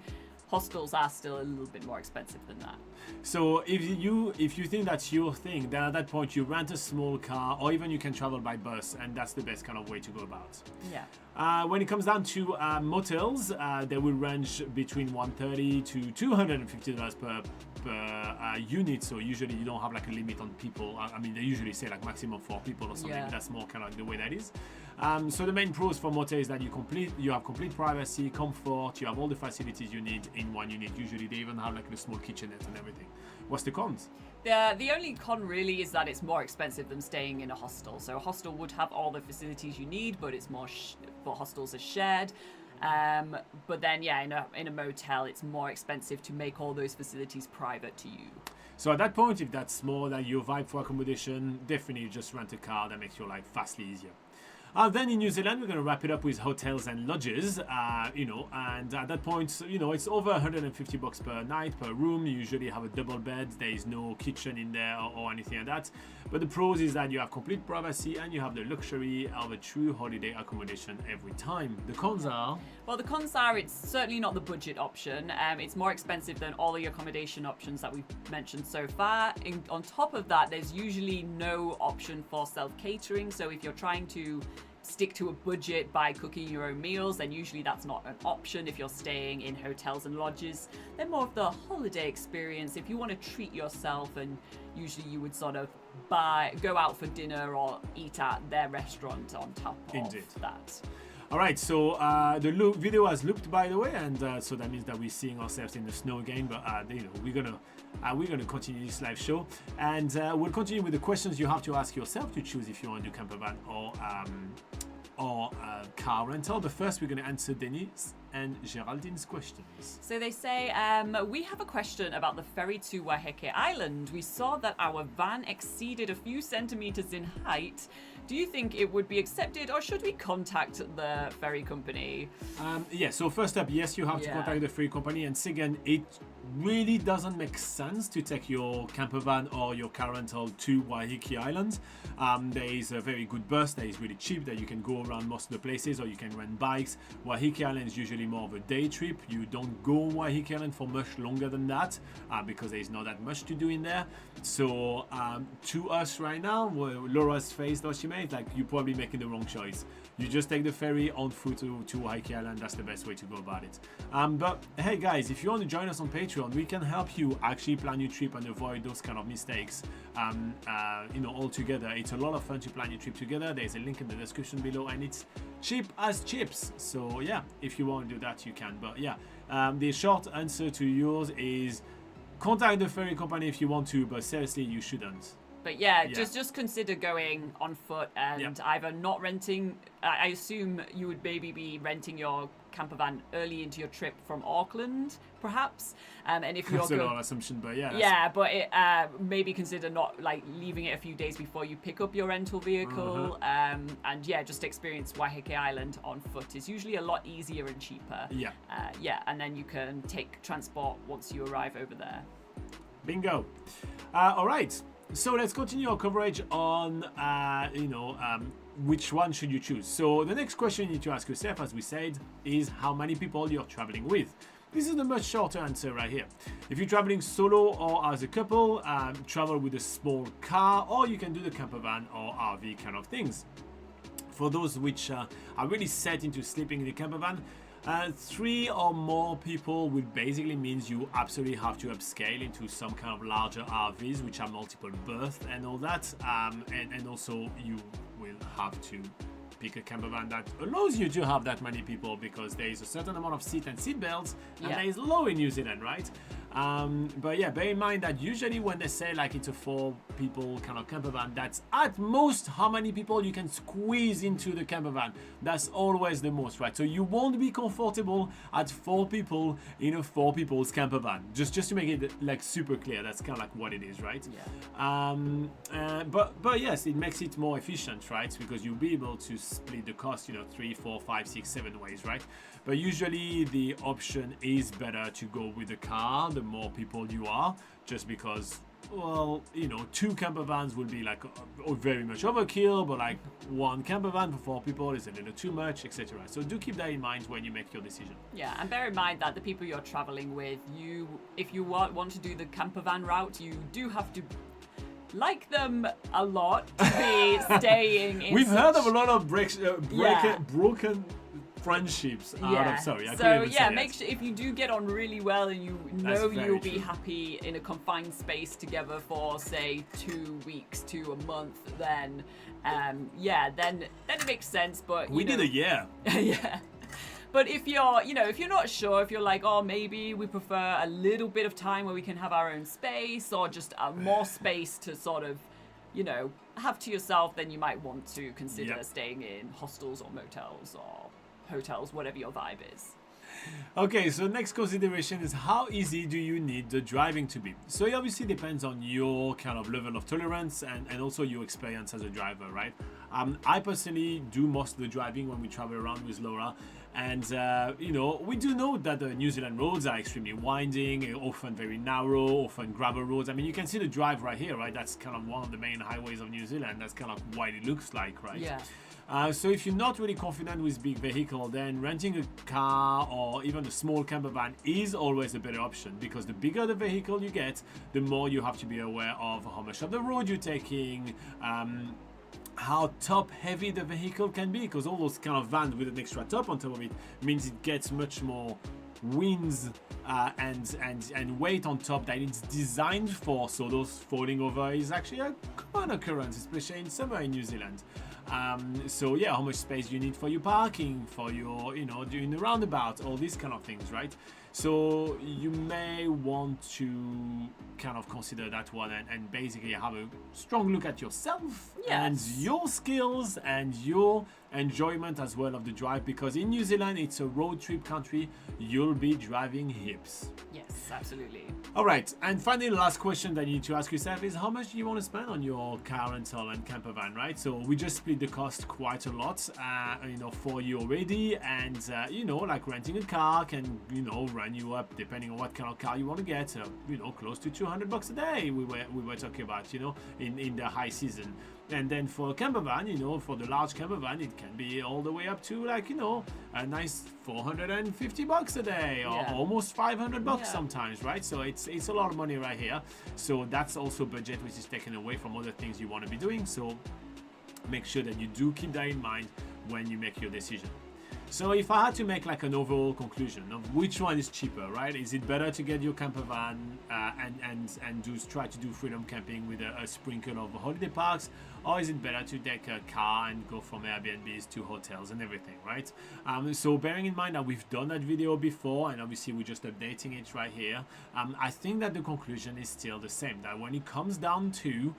hostels are still a little bit more expensive than that. So if you think that's your thing, then at that point you rent a small car, or even you can travel by bus, and that's the best kind of way to go about. Yeah. When it comes down to motels, they will range between $130 to $250 per unit. So usually you don't have like a limit on people. I mean, they usually say like maximum 4 people or something. Yeah. That's more kind of like the way that is. So the main pros for motel is that you have complete privacy, comfort, you have all the facilities you need in one unit. Usually they even have like the small kitchenette and everything. What's the cons? The only con really is that it's more expensive than staying in a hostel. So a hostel would have all the facilities you need, but it's more but hostels are shared. But then, yeah, in a motel, it's more expensive to make all those facilities private to you. So at that point, if that's more like your vibe for accommodation, definitely just rent a car. That makes your life vastly easier. Then in New Zealand, we're going to wrap it up with hotels and lodges, and at that point, it's over $150 per night per room. You usually have a double bed. There is no kitchen in there or anything like that. But the pros is that you have complete privacy and you have the luxury of a true holiday accommodation every time. The cons are? Well, the cons are it's certainly not the budget option. It's more expensive than all the accommodation options that we've mentioned so far. On top of that, there's usually no option for self-catering. So if you're trying to stick to a budget by cooking your own meals, then usually that's not an option if you're staying in hotels and lodges. They're more of the holiday experience. If you want to treat yourself, and usually you would sort of go out for dinner or eat at their restaurant on top of that. All right, so the video has looped, by the way, and so that means that we're seeing ourselves in the snow again. But we're gonna continue this live show, and we'll continue with the questions you have to ask yourself to choose if you want to do campervan or car rental. But first, we're gonna answer Denise and Geraldine's questions. So they say, we have a question about the ferry to Waiheke Island. We saw that our van exceeded a few centimeters in height. Do you think it would be accepted, or should we contact the ferry company? So first up, yes, you have to contact the ferry company, and second, it really doesn't make sense to take your campervan or your car rental to Waiheke Island. There is a very good bus that is really cheap that you can go around most of the places, or you can rent bikes. Waiheke Island is usually more of a day trip. You don't go Waiheke Island for much longer than that because there is not that much to do in there. So to us right now, Laura's face that she made, like you're probably making the wrong choice. You just take the ferry on foot to Waiheke Island. That's the best way to go about it. But hey guys, if you want to join us on Patreon, we can help you actually plan your trip and avoid those kind of mistakes. All together. It's a lot of fun to plan your trip together. There's a link in the description below, and it's cheap as chips. So yeah, if you want to do that, you can. But yeah, the short answer to yours is contact the ferry company if you want to, but seriously, you shouldn't. But yeah, just consider going on foot and either not renting. I assume you would maybe be renting your campervan early into your trip from Auckland, perhaps. And if you're that's a lot of assumption, but yeah. Yeah, but maybe consider not like leaving it a few days before you pick up your rental vehicle. And yeah, just experience Waiheke Island on foot is usually a lot easier and cheaper. Yeah. And then you can take transport once you arrive over there. Bingo. All right. So let's continue our coverage on, which one should you choose? So the next question you need to ask yourself, as we said, is how many people you're traveling with. This is the much shorter answer right here. If you're traveling solo or as a couple, travel with a small car, or you can do the campervan or RV kind of things. For those which are really set into sleeping in the campervan, 3 or more people would basically means you absolutely have to upscale into some kind of larger RVs which have multiple berths and all that, and also you will have to pick a campervan that allows you to have that many people, because there is a certain amount of seat and seat belts, and there is low in New Zealand, right? But yeah, bear in mind that usually when they say like it's a 4 people kind of campervan, that's at most how many people you can squeeze into the campervan. That's always the most, right? So you won't be comfortable at 4 people in a 4 people's campervan. Just to make it like super clear, that's kind of like what it is, right? Yeah. But yes, it makes it more efficient, right? Because you'll be able to split the cost, 3, 4, 5, 6, 7 ways, right? But usually the option is better to go with a car the more people you are, just because, well, 2 campervans will be like very much overkill, but like 1 campervan for 4 people is a little too much, etc. So do keep that in mind when you make your decision. Yeah, and bear in mind that the people you're traveling with, if you want to do the campervan route, you do have to like them a lot to be staying in. We've heard of a lot of broken friendships out of sorry. Make sure if you do get on really well and you know you'll be happy in a confined space together for say 2 weeks to a month, then then it makes sense. But we did a year. Yeah. But if you're, if you're not sure, if you're like, oh, maybe we prefer a little bit of time where we can have our own space, or just more space to sort of, have to yourself, then you might want to consider staying in hostels or motels or hotels, whatever your vibe is. Okay, so next consideration is how easy do you need the driving to be? So it obviously depends on your kind of level of tolerance and also your experience as a driver, right? I personally do most of the driving when we travel around with Laura, and we do know that the New Zealand roads are extremely winding, often very narrow, often gravel roads. I mean, you can see the drive right here, right? That's kind of one of the main highways of New Zealand. That's kind of what it looks like, right? Yeah. So if you're not really confident with big vehicle, then renting a car or even a small campervan is always a better option, because the bigger the vehicle you get, the more you have to be aware of how much of the road you're taking, how top heavy the vehicle can be, because all those kind of vans with an extra top on top of it means it gets much more winds and weight on top that it's designed for. So those falling over is actually a common occurrence, especially in summer in New Zealand. So how much space you need for your parking, for your, doing the roundabout, all these kind of things, right? So you may want to kind of consider that one and basically have a strong look at yourself and your skills and your enjoyment as well of the drive, because in New Zealand it's a road trip country. You'll be driving hips. Yes, absolutely. All right, and finally, the last question that you need to ask yourself is how much do you want to spend on your car rental and campervan, right? So we just split the cost quite a lot, for you already, and like renting a car can, run you up, depending on what kind of car you want to get, close to $200 a day. We were talking about, in the high season. And then for a campervan, for the large campervan, it can be all the way up to like, a nice $450 a day, or almost $500 sometimes, right? So it's a lot of money right here. So that's also budget which is taken away from other things you want to be doing. So make sure that you do keep that in mind when you make your decision. So if I had to make like an overall conclusion of which one is cheaper, right? Is it better to get your campervan and try to do freedom camping with a sprinkle of holiday parks, or is it better to take a car and go from Airbnbs to hotels and everything, right? So bearing in mind that we've done that video before, and obviously we're just updating it right here, I think that the conclusion is still the same, that when it comes down to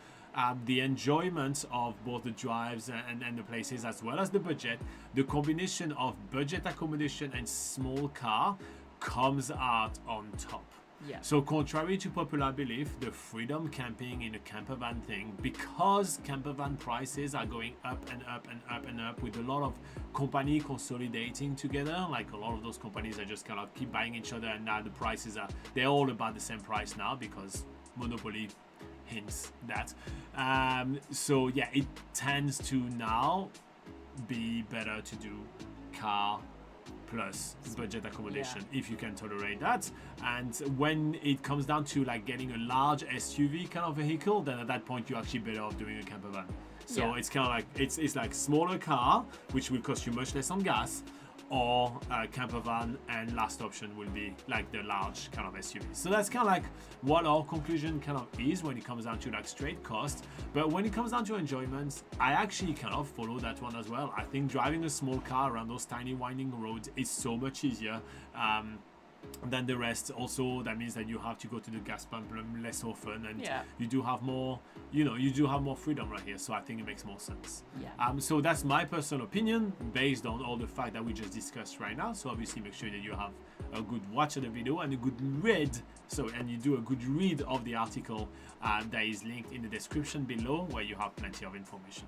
the enjoyment of both the drives and the places, as well as the budget, the combination of budget accommodation and small car comes out on top. Yeah. So contrary to popular belief, the freedom camping in a campervan thing, because campervan prices are going up and up and up and up, with a lot of company consolidating together, like a lot of those companies are just kind of keep buying each other, and now the prices they're all about the same price now, because monopoly hints that. So it tends to now be better to do car plus budget accommodation if you can tolerate that. And when it comes down to like getting a large SUV kind of vehicle, then at that point you're actually better off doing a campervan. So it's kind of like it's like smaller car, which will cost you much less on gas, or campervan, and last option will be like the large kind of SUV. So that's kind of like what our conclusion kind of is when it comes down to like straight cost. But when it comes down to enjoyment, I actually kind of follow that one as well. I think driving a small car around those tiny winding roads is so much easier than the rest. Also, that means that you have to go to the gas pump less often, and you do have more, you do have more freedom right here. So I think it makes more sense. So that's my personal opinion based on all the fact that we just discussed right now. So obviously make sure that you have a good watch of the video and a good read. And you do a good read of the article that is linked in the description below, where you have plenty of information.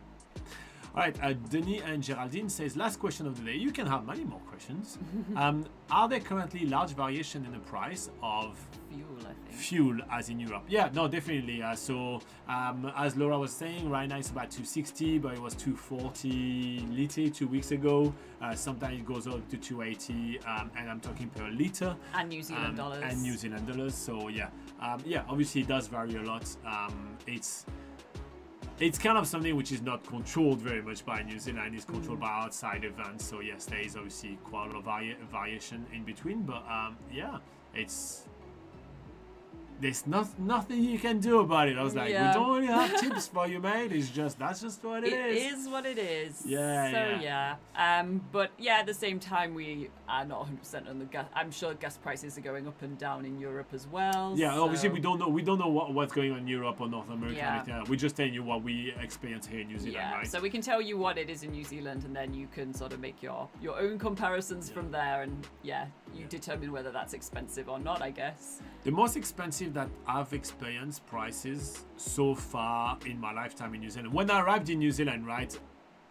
All right, Denis and Geraldine says, last question of the day. You can have many more questions. Are there currently large variation in the price of Fuel, I think. fuel as in Europe? Yeah, no, definitely. As Laura was saying, right now it's about 260, but it was 240 liter 2 weeks ago. Sometimes it goes up to 280, and I'm talking per liter. And New Zealand dollars. And New Zealand dollars. So yeah, obviously it does vary a lot. It's kind of something which is not controlled very much by New Zealand. It's controlled by outside events. So yes, there is obviously quite a lot of variation in between. But there's nothing you can do about it. I was like, we don't really have tips for you, mate. That's just what it is. It is what it is. Yeah. But yeah, at the same time, we are not 100% on the gas. I'm sure gas prices are going up and down in Europe as well. Yeah, so. Obviously we don't know what's going on in Europe or North America. Yeah. Anything like that. We're just telling you what we experience here in New Zealand, right? So we can tell you what it is in New Zealand, and then you can sort of make your own comparisons from there, and you determine whether that's expensive or not, I guess. The most expensive that I've experienced prices so far in my lifetime in New Zealand. When I arrived in New Zealand, right,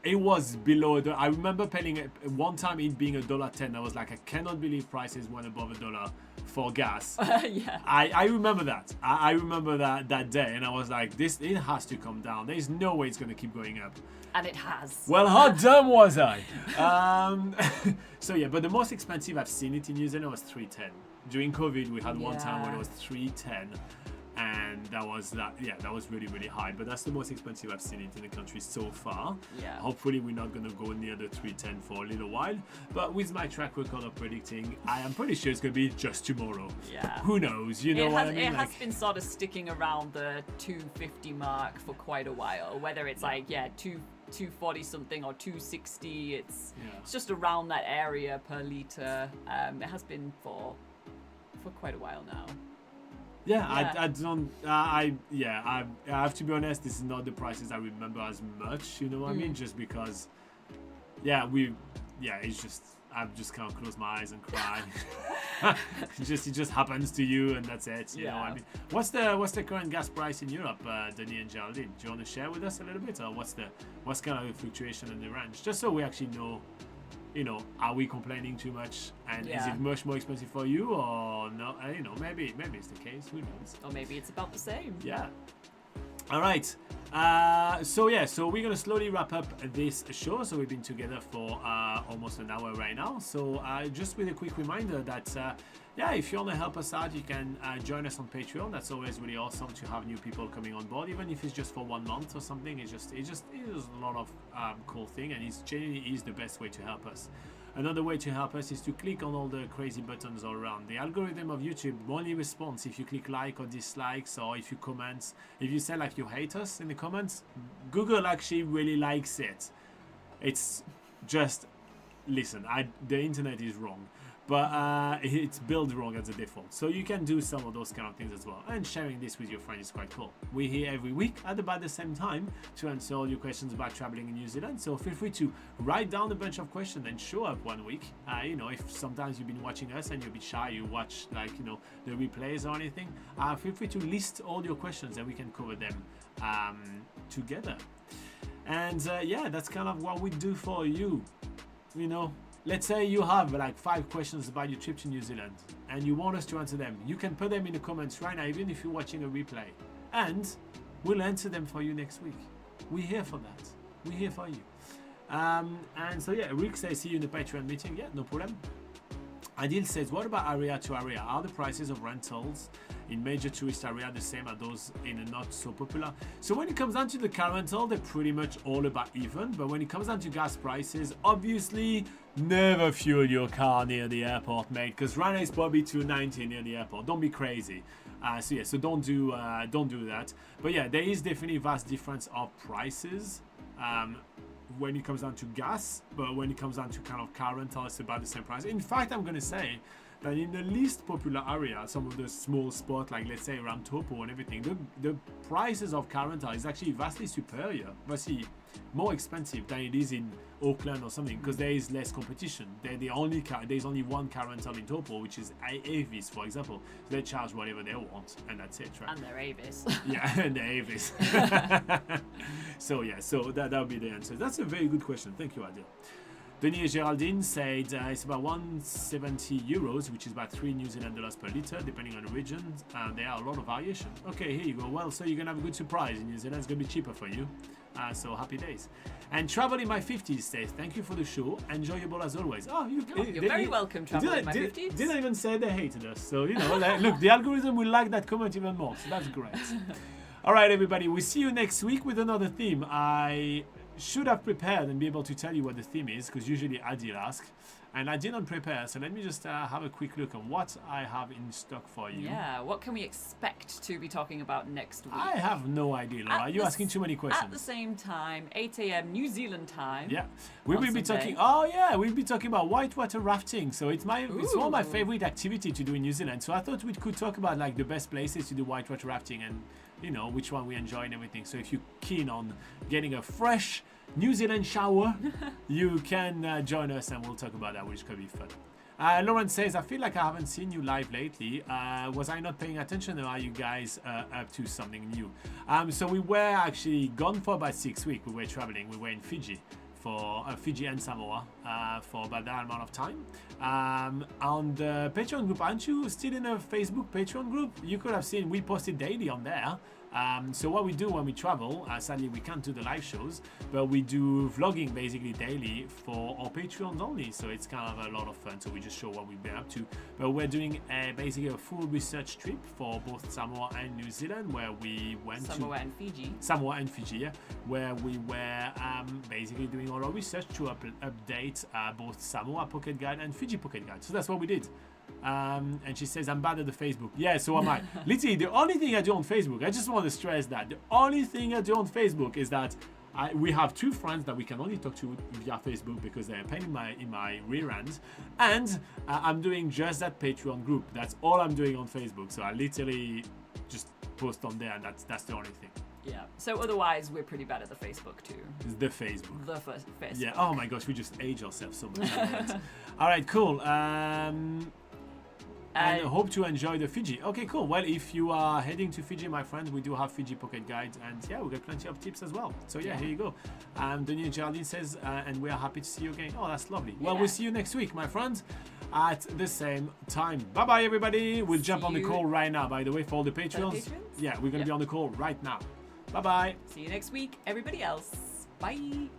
it was below I remember paying one time it being $1.10. I was like, I cannot believe prices went above $1 for gas. I remember that. I remember that day, and I was like, it has to come down. There's no way it's going to keep going up. And it has. Well, how dumb was I? So yeah, but the most expensive I've seen it in New Zealand was $3.10. During COVID, we had one time when it was $3.10, and that was really, really high. But that's the most expensive I've seen it in the country so far. Yeah. Hopefully, we're not gonna go near the $3.10 for a little while. But with my track record of predicting, I am pretty sure it's gonna be just tomorrow. Yeah. Who knows? You know what I mean? It has been sort of sticking around the 250 mark for quite a while. Whether it's 240 something or 260, it's just around that area per liter. It has been for quite a while now. I have to be honest, this is not the prices I remember as much, you know what I mean? Just because it's just I've just kind of closed my eyes and cry. It just happens to you, and that's it. You know what I mean? What's the current gas price in Europe, Denis and Geraldine? Do you want to share with us a little bit, or what's kind of the fluctuation in the range, just so we actually know? Are we complaining too much, and is it much more expensive for you, or no? Maybe it's the case. Who knows? Or maybe it's about the same. Yeah. All right. So we're gonna slowly wrap up this show. So we've been together for almost an hour right now. So just with a quick reminder that if you want to help us out, you can join us on Patreon. That's always really awesome to have new people coming on board, even if it's just for 1 month or something. It is a lot of cool thing, and it's genuinely is the best way to help us. Another way to help us is to click on all the crazy buttons all around. The algorithm of YouTube only responds if you click like or dislikes, or if you comment. If you say like you hate us in the comments, Google actually really likes it. It's just, listen, the internet is wrong. But it's built wrong as a default. So you can do some of those kind of things as well. And sharing this with your friends is quite cool. We're here every week at about the same time to answer all your questions about traveling in New Zealand. So feel free to write down a bunch of questions and show up one week. If sometimes you've been watching us and you're a bit shy, you watch the replays or anything, feel free to list all your questions and we can cover them together. And that's kind of what we do for you. Let's say you have like 5 questions about your trip to New Zealand and you want us to answer them. You can put them in the comments right now, even if you're watching a replay. And we'll answer them for you next week. We're here for that. We're here for you. Rick says, see you in the Patreon meeting. Yeah, no problem. Adil says, what about area to area? Are the prices of rentals in major tourist area the same as those in a not so popular? So when it comes down to the car rental, they're pretty much all about even. But when it comes down to gas prices, obviously never fuel your car near the airport, mate, because Ryanair is probably 290 near the airport. Don't be crazy. So don't do that. But yeah, there is definitely vast difference of prices when it comes down to gas, but when it comes down to kind of car rental, it's about the same price. In fact, I'm going to say that in the least popular area, some of the small spots, like let's say around Topo and everything, the prices of car rental is actually vastly superior, vastly more expensive than it is in Auckland or something, because there is less competition. There's only one car rental in Topo, which is Avis, for example. So they charge whatever they want, and that's it, right? And they're Avis. Yeah, and they're Avis. So that would be the answer. That's a very good question. Thank you, Adil. Denis and Geraldine said it's about 170 euros, which is about 3 New Zealand dollars per litre, depending on the region. There are a lot of variation. Okay, here you go. Well, so you're going to have a good surprise in New Zealand. It's going to be cheaper for you. So happy days. And Travel in My 50s says, thank you for the show. Enjoyable as always. You're very welcome, Travel in My 50s. Didn't even say they hated us. So, look, the algorithm will like that comment even more. So that's great. All right, everybody. We'll see you next week with another theme. I should have prepared and be able to tell you what the theme is, because usually Adil asks, and I didn't prepare, so let me just have a quick look at what I have in stock for you. Yeah, what can we expect to be talking about next week? I have no idea, Laura. You're asking too many questions. At the same time, 8 a.m. New Zealand time. Yeah, we will be talking. We'll be talking about whitewater rafting. So it's one of my favorite activity to do in New Zealand. So I thought we could talk about like the best places to do whitewater rafting and which one we enjoy and everything. So if you're keen on getting a fresh New Zealand shower, you can join us and we'll talk about that, which could be fun. Lauren says, I feel like I haven't seen you live lately. Was I not paying attention, or are you guys up to something new? So we were actually gone for about 6 weeks. We were traveling. We were in Fiji for Fiji and Samoa for about that amount of time. On the Patreon group, aren't you still in a Facebook Patreon group? You could have seen we posted daily on there. So what we do when we travel, sadly we can't do the live shows, but we do vlogging basically daily for our Patreons only. So it's kind of a lot of fun. So we just show what we've been up to. But we're doing basically a full research trip for both Samoa and New Zealand, where we went Samoa and Fiji, yeah, where we were basically doing all our research to update both Samoa Pocket Guide and Fiji Pocket Guide. So that's what we did. And she says, I'm bad at the Facebook. Yeah, so am I. Literally, the only thing I do on Facebook, I just want to stress that the only thing I do on Facebook is that we have 2 friends that we can only talk to via Facebook because they're a pain in my rear end, and I'm doing just that Patreon group. That's all I'm doing on Facebook. So I literally just post on there, and that's the only thing. Yeah. So otherwise, we're pretty bad at the Facebook too. The Facebook. The Facebook. Yeah. Oh my gosh, we just age ourselves so much. All right. Cool. And I hope to enjoy the Fiji. Okay, cool. Well, if you are heading to Fiji, my friends, we do have Fiji Pocket Guides, and yeah, we got plenty of tips as well. So yeah, here you go. Denis and Geraldine says, and we are happy to see you again. Oh, that's lovely. Well, we'll see you next week, my friends, at the same time. Bye-bye, everybody. We'll jump on the call right now, by the way, for all the Patreons. Yeah, we're going to be on the call right now. Bye-bye. See you next week, everybody else. Bye.